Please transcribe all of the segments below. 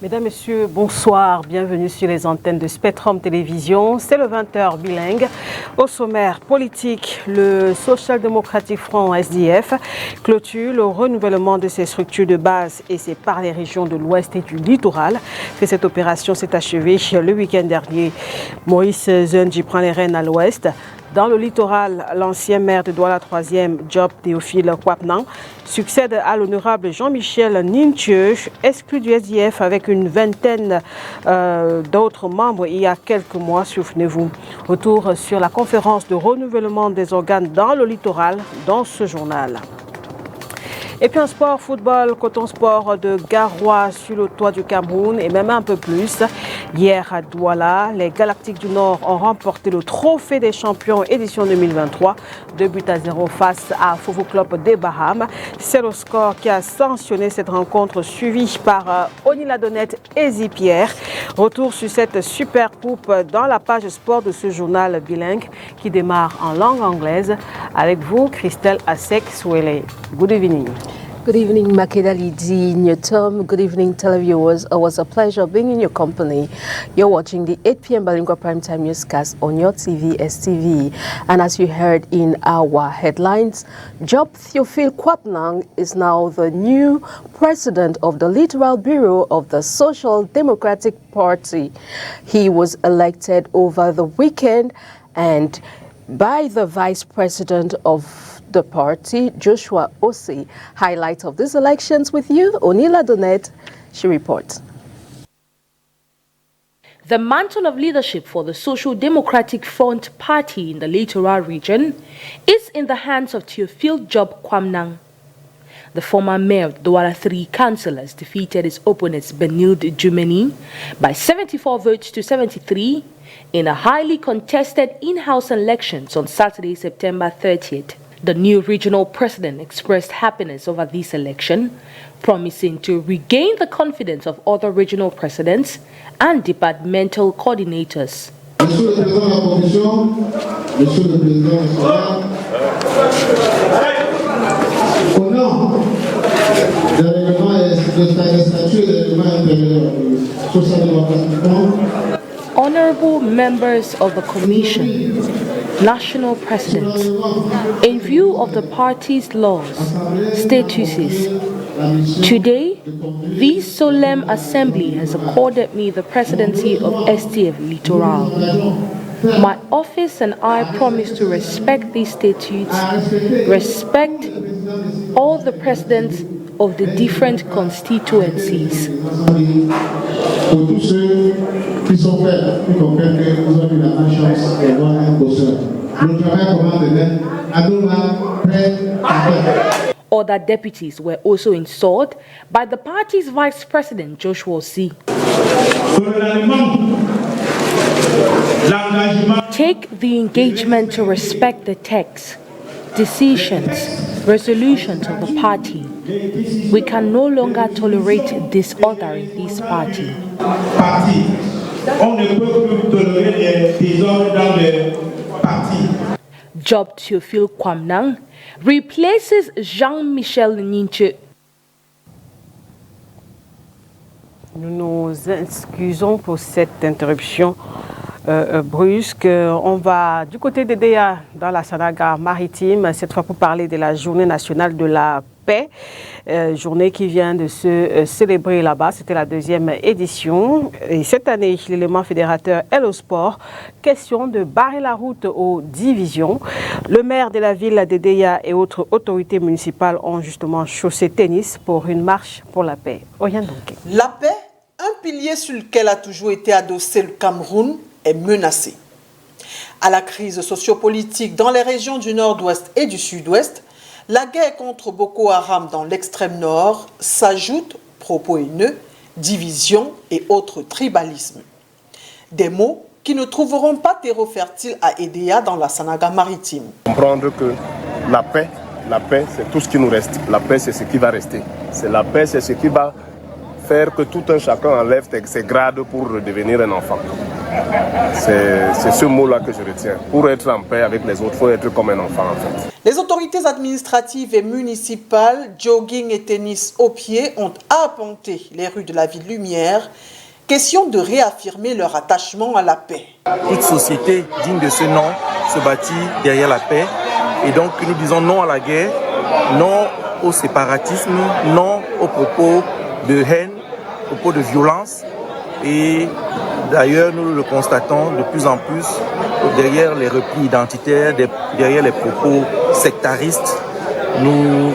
Mesdames, Messieurs, bonsoir. Bienvenue sur les antennes de Spectrum Télévision. C'est le 20h bilingue. Au sommaire politique, le Social Democratic Front SDF clôture le renouvellement de ses structures de base et c'est par les régions de l'Ouest et du littoral que cette opération s'est achevée le week-end dernier. Maurice Zunji prend les rênes à l'Ouest. Dans le littoral, l'ancien maire de Douala 3e, Job Théophile Kwapnan, succède à l'honorable Jean-Michel Nintieu, exclu du SDF avec une vingtaine d'autres membres il y a quelques mois, souvenez-vous. Retour sur la conférence de renouvellement des organes dans le littoral dans ce journal. Et puis un sport, football, Coton Sport de Garoua sur le toit du Cameroun et même un peu plus. Hier à Douala, les Galactiques du Nord ont remporté le trophée des champions édition 2023. 2-0 face à Foufou Club des Bahamas. C'est le score qui a sanctionné cette rencontre suivie par Oniladonette et Zipierre. Retour sur cette super coupe dans la page sport de ce journal bilingue qui démarre en langue anglaise. Avec vous, Christelle Asek-Souele. Good evening. Good evening, Makeda Lidi, Newtom. Good evening, televiewers. It was a pleasure being in your company. You're watching the 8 p.m. Balingua Primetime Newscast on your TV, STV. And as you heard in our headlines, Job Théophile Kwapnan is now the new president of the Littoral Bureau of the Social Democratic Party. He was elected over the weekend and by the vice president of the party, Joshua Osei. Highlights of these elections with you, Oniladonette. She reports. The mantle of leadership for the Social Democratic Front Party in the Littoral region is in the hands of Théophile Job Kwapnan. The former mayor of Douala 3 councillors defeated his opponents Benilde Jumeni by 74 votes to 73 in a highly contested in-house elections on Saturday, September 30th. The new regional president expressed happiness over this election, promising to regain the confidence of other regional presidents and departmental coordinators. Monsieur le Président de la Commission, Monsieur le Président national, au nom des règlements et des statuts des règlements intérieurs du Social Democratic Front, Honorable members of the Commission, National President, in view of the party's laws, statuses, today, this solemn assembly has accorded me the presidency of STF Littoral. My office and I promise to respect these statutes, respect all the presidents of the different constituencies. pour tous ceux qui sont faits, qui comprennent que nous avons eu la malchance d'avoir un bosseur. Le travail commande à nous prêts à faire. Other deputies were also installed by the party's vice president, Joshua Osei. Take the engagement to respect the text, decisions, resolutions of the party. We can no longer tolerate disorder in this party. On ne peut plus tolérer les désordres dans le parti. Job Théophile Kwapnan replaces Jean-Michel Nintieu. Nous nous excusons pour cette interruption brusque. On va du côté des DEA dans la Sanaga maritime, cette fois pour parler de la journée nationale de la paix, journée qui vient de se célébrer là-bas. C'était la 2e édition. Et cette année, l'élément fédérateur est le sport. Question de barrer la route aux divisions. Le maire de la ville de Déa et autres autorités municipales ont justement chaussé tennis pour une marche pour la paix. Oriane Donké. La paix, un pilier sur lequel a toujours été adossé le Cameroun, est menacé. À la crise sociopolitique dans les régions du nord-ouest et du sud-ouest, la guerre contre Boko Haram dans l'extrême nord s'ajoute, propos haineux, division et autres tribalismes. Des mots qui ne trouveront pas terreau fertile à Edea dans la Sanaga maritime. Comprendre que la paix, c'est tout ce qui nous reste. La paix, c'est ce qui va rester. C'est la paix, c'est ce qui va faire que tout un chacun enlève ses grades pour redevenir un enfant. C'est ce mot-là que je retiens. Pour être en paix avec les autres, il faut être comme un enfant en fait. Les autorités administratives et municipales, jogging et tennis aux pieds, ont arpenté les rues de la ville Lumière. Question de réaffirmer leur attachement à la paix. Toute société digne de ce nom se bâtit derrière la paix. Et donc nous disons non à la guerre, non au séparatisme, non aux propos de haine, aux propos de violence. Et d'ailleurs, nous le constatons de plus en plus derrière les replis identitaires, derrière les propos sectaristes, nous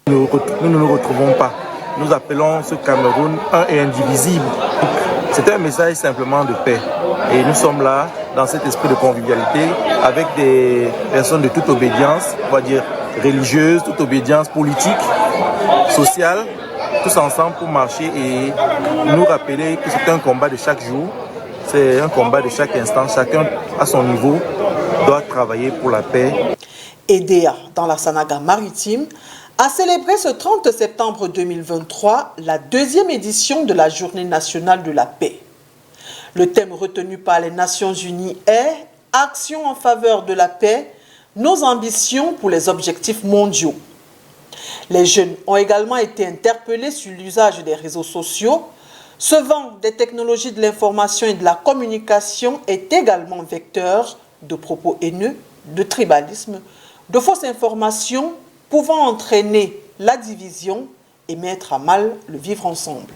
ne nous retrouvons pas. Nous appelons ce Cameroun un et indivisible. C'est un message simplement de paix. Et nous sommes là, dans cet esprit de convivialité, avec des personnes de toute obédience, on va dire religieuse, toute obédience politique, sociale, tous ensemble pour marcher et nous rappeler que c'est un combat de chaque jour, c'est un combat de chaque instant, chacun à son niveau doit travailler pour la paix. EDEA, dans la Sanaga maritime, a célébré ce 30 septembre 2023 la deuxième édition de la Journée nationale de la paix. Le thème retenu par les Nations Unies est « Action en faveur de la paix, nos ambitions pour les objectifs mondiaux ». Les jeunes ont également été interpellés sur l'usage des réseaux sociaux. Ce vent des technologies de l'information et de la communication est également vecteur de propos haineux, de tribalisme, de fausses informations pouvant entraîner la division et mettre à mal le vivre ensemble.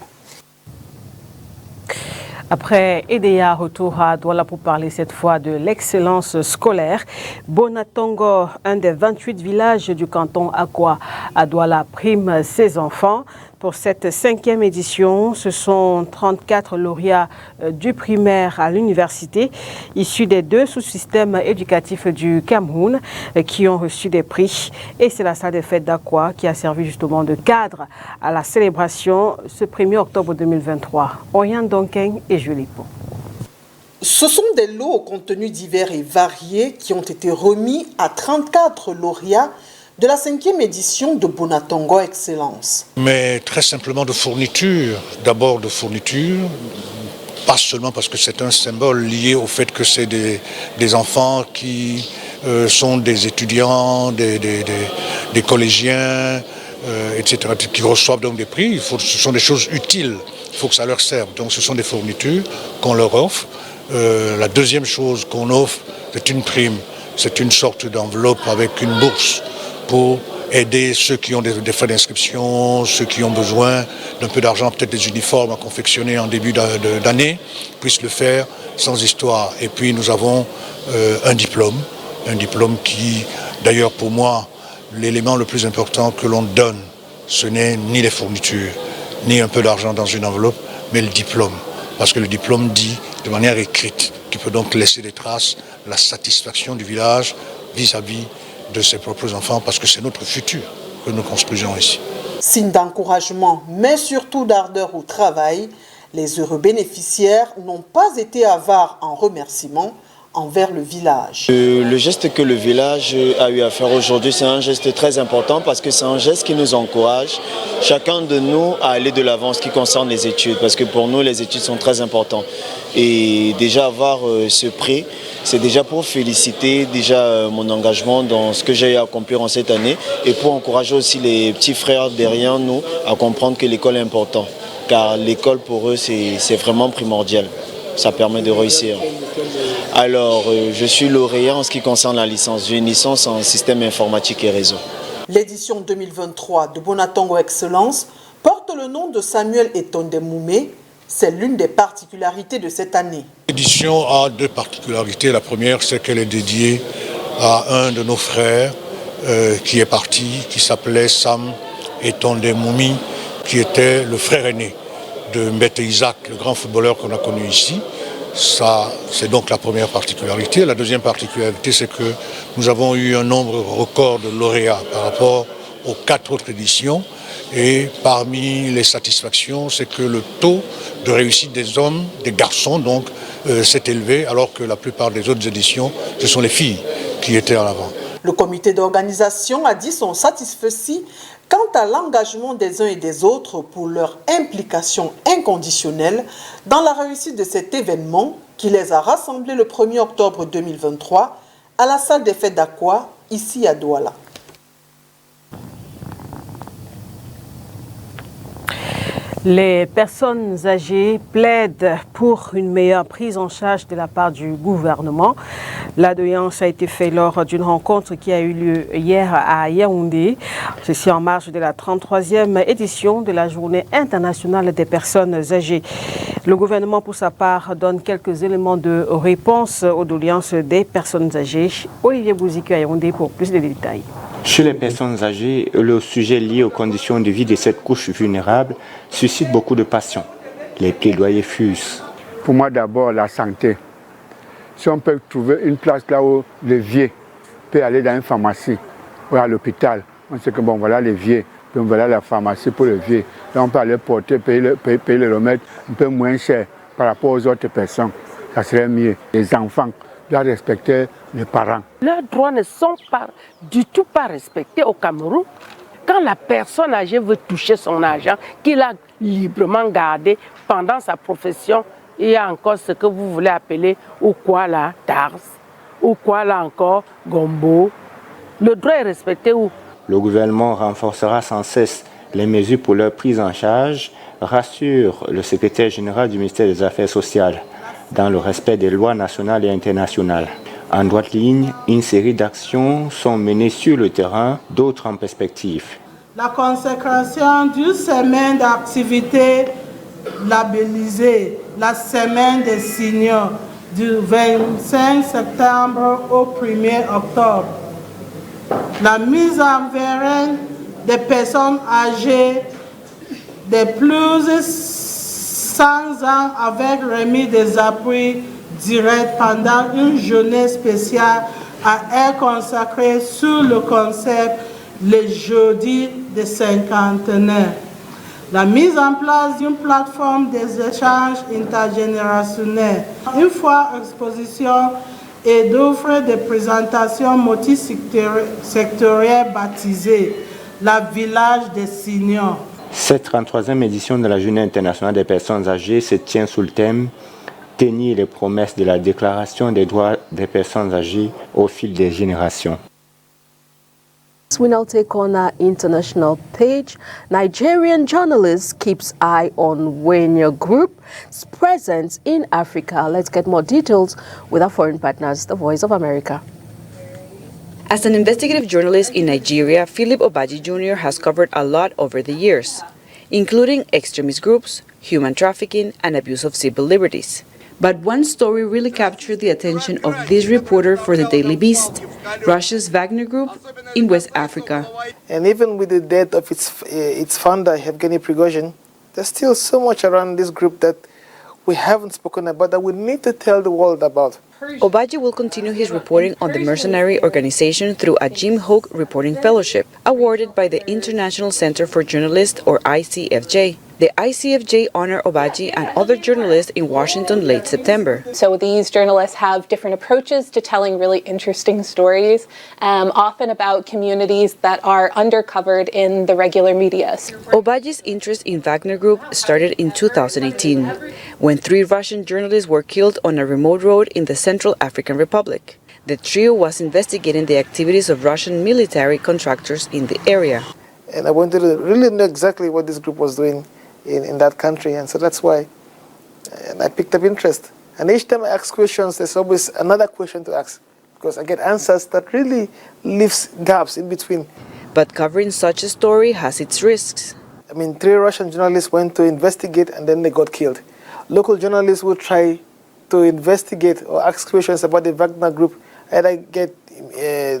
Après EDEA, retour à Douala pour parler cette fois de l'excellence scolaire. Bonatongo, un des 28 villages du canton Akwa à Douala, prime ses enfants. Pour cette 5e édition, ce sont 34 lauréats du primaire à l'université, issus des 2 sous-systèmes éducatifs du Cameroun, qui ont reçu des prix. Et c'est la salle des fêtes d'Akwa qui a servi justement de cadre à la célébration ce 1er octobre 2023. Oriane Donkeng et Julie Pau. Ce sont des lots au contenu divers et variés qui ont été remis à 34 lauréats de la 5e édition de Bonatongo Excellence. Mais très simplement de fournitures, d'abord de fournitures, pas seulement parce que c'est un symbole lié au fait que c'est des enfants qui sont des étudiants, des collégiens, etc., qui reçoivent donc des prix. Ce sont des choses utiles, il faut que ça leur serve. Donc ce sont des fournitures qu'on leur offre. La deuxième chose qu'on offre, c'est une prime, c'est une sorte d'enveloppe avec une bourse pour aider ceux qui ont des frais d'inscription, ceux qui ont besoin d'un peu d'argent, peut-être des uniformes à confectionner en début d'année, puissent le faire sans histoire. Et puis nous avons un diplôme qui, d'ailleurs pour moi, l'élément le plus important que l'on donne, ce n'est ni les fournitures, ni un peu d'argent dans une enveloppe, mais le diplôme. Parce que le diplôme dit de manière écrite, qui peut donc laisser des traces, la satisfaction du village vis-à-vis de ses propres enfants, parce que c'est notre futur que nous construisons ici. Signe d'encouragement, mais surtout d'ardeur au travail, les heureux bénéficiaires n'ont pas été avares en remerciements envers le village. Le geste que le village a eu à faire aujourd'hui, c'est un geste très important parce que c'est un geste qui nous encourage, chacun de nous, à aller de l'avant en ce qui concerne les études, parce que pour nous, les études sont très importantes. Et déjà avoir ce prix, c'est déjà pour féliciter déjà mon engagement dans ce que j'ai accompli en cette année et pour encourager aussi les petits frères derrière nous à comprendre que l'école est importante, car l'école pour eux, c'est vraiment primordial. Ça permet de réussir. Alors, je suis lauréat en ce qui concerne la licence. J'ai une licence en système informatique et réseau. L'édition 2023 de Bonatongo Excellence porte le nom de Samuel Etonde Moumé. C'est l'une des particularités de cette année. L'édition a 2 particularités. La première, c'est qu'elle est dédiée à un de nos frères qui est parti, qui s'appelait Sam Etonde Moumi, qui était le frère aîné de Mbete Isaac, le grand footballeur qu'on a connu ici. Ça, c'est donc la première particularité. La deuxième particularité, c'est que nous avons eu un nombre record de lauréats par rapport aux 4 autres éditions. Et parmi les satisfactions, c'est que le taux de réussite des hommes, des garçons donc, s'est élevé, alors que la plupart des autres éditions, ce sont les filles qui étaient en avant. Le comité d'organisation a dit son satisfait quant à l'engagement des uns et des autres pour leur implication inconditionnelle dans la réussite de cet événement qui les a rassemblés le 1er octobre 2023 à la salle des fêtes d'Aqua, ici à Douala. Les personnes âgées plaident pour une meilleure prise en charge de la part du gouvernement. La doléance a été faite lors d'une rencontre qui a eu lieu hier à Yaoundé. Ceci en marge de la 33e édition de la Journée internationale des personnes âgées. Le gouvernement, pour sa part, donne quelques éléments de réponse aux doléances des personnes âgées. Olivier Bouziki à Yaoundé pour plus de détails. Chez les personnes âgées, le sujet lié aux conditions de vie de cette couche vulnérable suscite beaucoup de passion. Les plaidoyers fusent. Pour moi, d'abord, la santé. Si on peut trouver une place là où les vieux peuvent aller dans une pharmacie ou à l'hôpital, on sait que bon, voilà les vieux, donc voilà la pharmacie pour les vieux. Là, on peut aller porter, payer le remède un peu moins cher par rapport aux autres personnes. Ça serait mieux. Les enfants doivent respecter les parents. Leurs droits ne sont pas du tout pas respectés au Cameroun. Quand la personne âgée veut toucher son argent, qu'il a librement gardé pendant sa profession, il y a encore ce que vous voulez appeler ou quoi là, TARS, ou quoi là encore, Gombo. Le droit est respecté où? Le gouvernement renforcera sans cesse les mesures pour leur prise en charge, rassure le secrétaire général du ministère des Affaires sociales, dans le respect des lois nationales et internationales. En droite ligne, une série d'actions sont menées sur le terrain, d'autres en perspective. La consécration d'une semaine d'activité labellisée, la semaine des seniors, du 25 septembre au 1er octobre. La mise en veille des personnes âgées de plus de 100 ans avec remis des appuis directs pendant une journée spéciale à être consacrée sous le concept les jeudis des cinquantenaires. La mise en place d'une plateforme des échanges intergénérationnels, une fois exposition et d'offres de présentations multisectorielles baptisées la Village des Seniors. Cette 33e édition de la Journée internationale des personnes âgées se tient sous le thème « Tenir les promesses de la Déclaration des droits des personnes âgées au fil des générations ». We now take on our international page. Nigerian journalist keeps eye on Wenya Group's presence in Africa. Let's get more details with our foreign partners, the Voice of America. As an investigative journalist in Nigeria, Philip Obaji Jr. has covered a lot over the years, including extremist groups, human trafficking, and abuse of civil liberties. But one story really captured the attention of this reporter for the Daily Beast, Russia's Wagner Group in West Africa. And even with the death of its founder, Yevgeny Prigozhin, there's still so much around this group that we haven't spoken about that we need to tell the world about. Obaji will continue his reporting on the mercenary organization through a Jim Hoke Reporting Fellowship, awarded by the International Center for Journalists, or ICFJ. The ICFJ honored Obaji and other journalists in Washington late September. So these journalists have different approaches to telling really interesting stories, often about communities that are undercovered in the regular media. Obaji's interest in Wagner Group started in 2018, when 3 Russian journalists were killed on a remote road in the Central African Republic. The trio was investigating the activities of Russian military contractors in the area. And I wanted to really know exactly what this group was doing in that country, and so that's why I picked up interest. And each time I ask questions, there's always another question to ask, because I get answers that really leaves gaps in between. But covering such a story has its risks. I mean, 3 Russian journalists went to investigate and then they got killed. Local journalists will try to investigate or ask questions about the Wagner Group, either get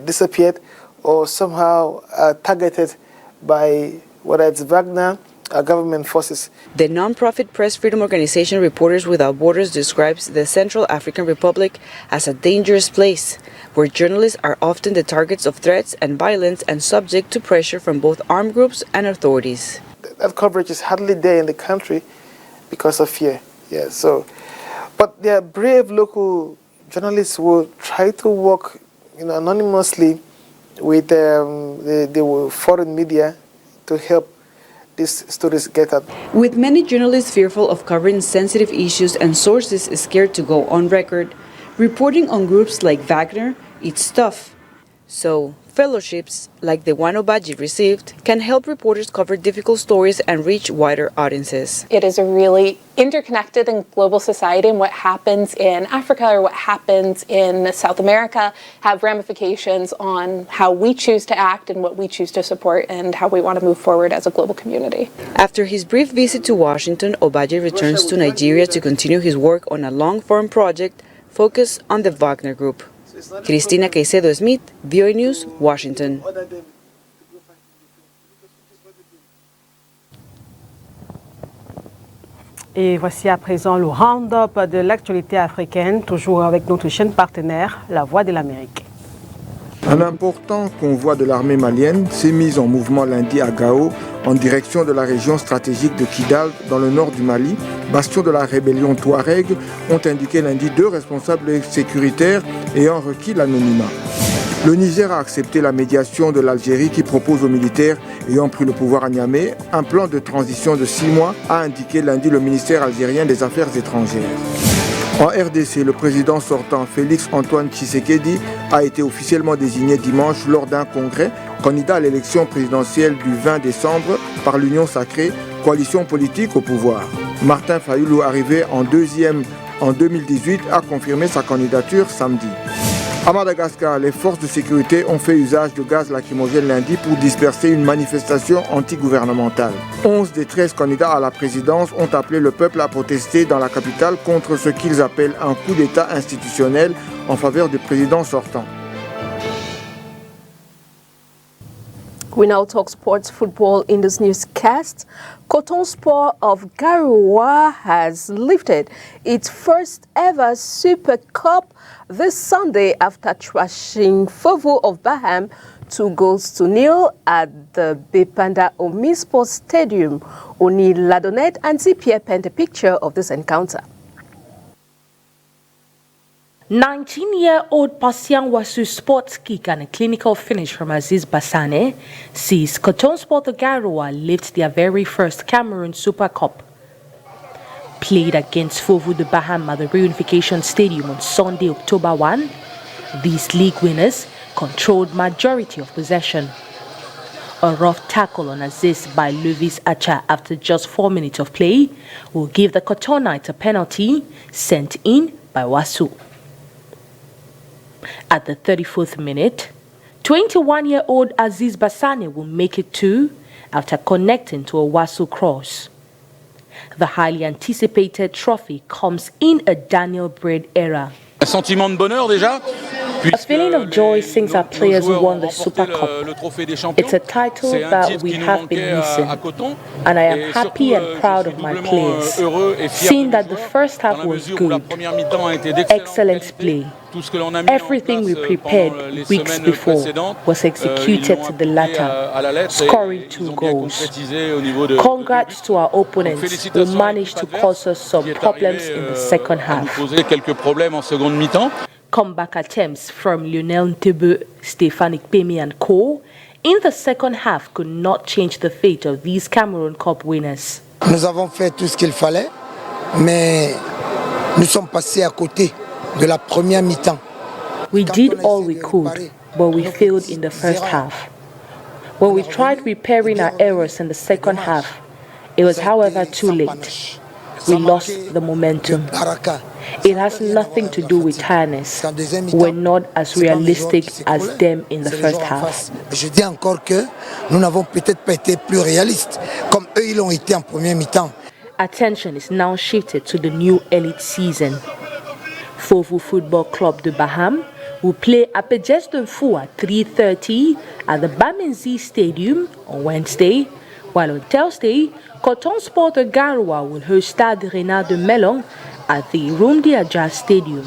disappeared or somehow targeted by whether it's Wagner government forces. The non-profit press freedom organization Reporters Without Borders describes the Central African Republic as a dangerous place, where journalists are often the targets of threats and violence and subject to pressure from both armed groups and authorities. That coverage is hardly there in the country because of fear. Yeah, so, but there are brave local journalists who try to work, anonymously with the foreign media to help these stories get out. With many journalists fearful of covering sensitive issues and sources scared to go on record, reporting on groups like Wagner, it's tough. So, fellowships, like the one Obadji received, can help reporters cover difficult stories and reach wider audiences. It is a really interconnected and global society, and what happens in Africa or what happens in South America have ramifications on how we choose to act and what we choose to support and how we want to move forward as a global community. After his brief visit to Washington, Obadji returns to Nigeria to continue his work on a long-form project focused on the Wagner Group. Cristina Caicedo Smith, VOA News, Washington. Et voici à présent le round-up de l'actualité africaine, toujours avec notre chaîne partenaire, La Voix de l'Amérique. Un important convoi de l'armée malienne s'est mis en mouvement lundi à Gao, en direction de la région stratégique de Kidal, dans le nord du Mali, bastion de la rébellion Touareg, ont indiqué lundi 2 responsables sécuritaires ayant requis l'anonymat. Le Niger a accepté la médiation de l'Algérie qui propose aux militaires ayant pris le pouvoir à Niamey un plan de transition de 6 mois, a indiqué lundi le ministère algérien des Affaires étrangères. En RDC, le président sortant Félix Antoine Tshisekedi a été officiellement désigné dimanche lors d'un congrès candidat à l'élection présidentielle du 20 décembre par l'Union sacrée, coalition politique au pouvoir. Martin Fayoulou, arrivé en deuxième en 2018, a confirmé sa candidature samedi. À Madagascar, les forces de sécurité ont fait usage de gaz lacrymogène lundi pour disperser une manifestation antigouvernementale. 11 des 13 candidats à la présidence ont appelé le peuple à protester dans la capitale contre ce qu'ils appellent un coup d'État institutionnel en faveur du président sortant. We now talk sports football in this newscast. Coton Sport of Garoua has lifted its first ever Super Cup this Sunday after thrashing Fovu of Baham 2-0 at the Bepanda Omisport Stadium. Oni Ladonette and Pierre paint a picture of this encounter. 19-year-old Pasiang Wasu sports kick and a clinical finish from Aziz Bassane sees Coton Sport of Garoua lift their very first Cameroon Super Cup. Played against Fovu de Baham at the Reunification Stadium on Sunday, October 1, these league winners controlled majority of possession. A rough tackle on Aziz by Levis Acha after just 4 minutes of play will give the Cotonites a penalty sent in by Wasu. At the 34th minute, 21-year-old Aziz Bassane will make it 2 after connecting to a Wasu cross. The highly anticipated trophy comes in a Daniel Braid era. Un sentiment de bonheur déjà. A feeling of joy since our players won the Super Cup. It's a title that we have been missing, and I am happy and proud of my players. Seeing that the first half was good, excellent play. Everything we prepared weeks before was executed to the latter, scoring 2 goals. Congrats to our opponents who managed to cause us some problems in the second half. Comeback attempts from Lionel Ntebe, Stéphane Ikpemi and co. in the second half could not change the fate of these Cameroon Cup winners. Nous avons fait tout ce qu'il fallait, mais nous sommes passés à côté de la première mi-temps. We did all we could, but we failed in the first half. When we tried repairing our errors in the second half, it was, however, too late. We lost the momentum. It has nothing to do with tiredness. We're not as realistic as them in the first half. Je dis encore que nous n'avons peut-être pas été plus réalistes comme eux ils l'ont été en première mi-temps. Attention is now shifted to the new elite season. Fovu Football Club de Baham will play Apejes Dunfu at 3:30 at the Bamenzi Stadium on Wednesday, while on Thursday, Coton Sport de Garoua will host Stade Renard de Melong at the Rumdi Adja Stadium.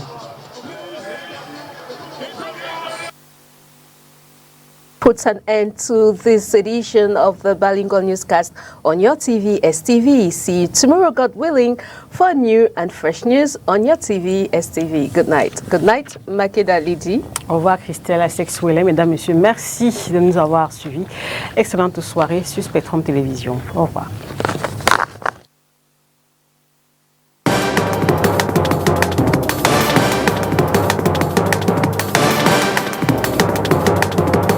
puts an end to this edition of the Bilingual Newscast on your TV STV. See you tomorrow, God willing, for new and fresh news on your TV STV. Good night. Good night, Makeda Lidi. Au revoir, Christelle Assexouele. Mesdames, Messieurs, merci de nous avoir suivis. Excellente soirée sur Spectrum Télévision. Au revoir.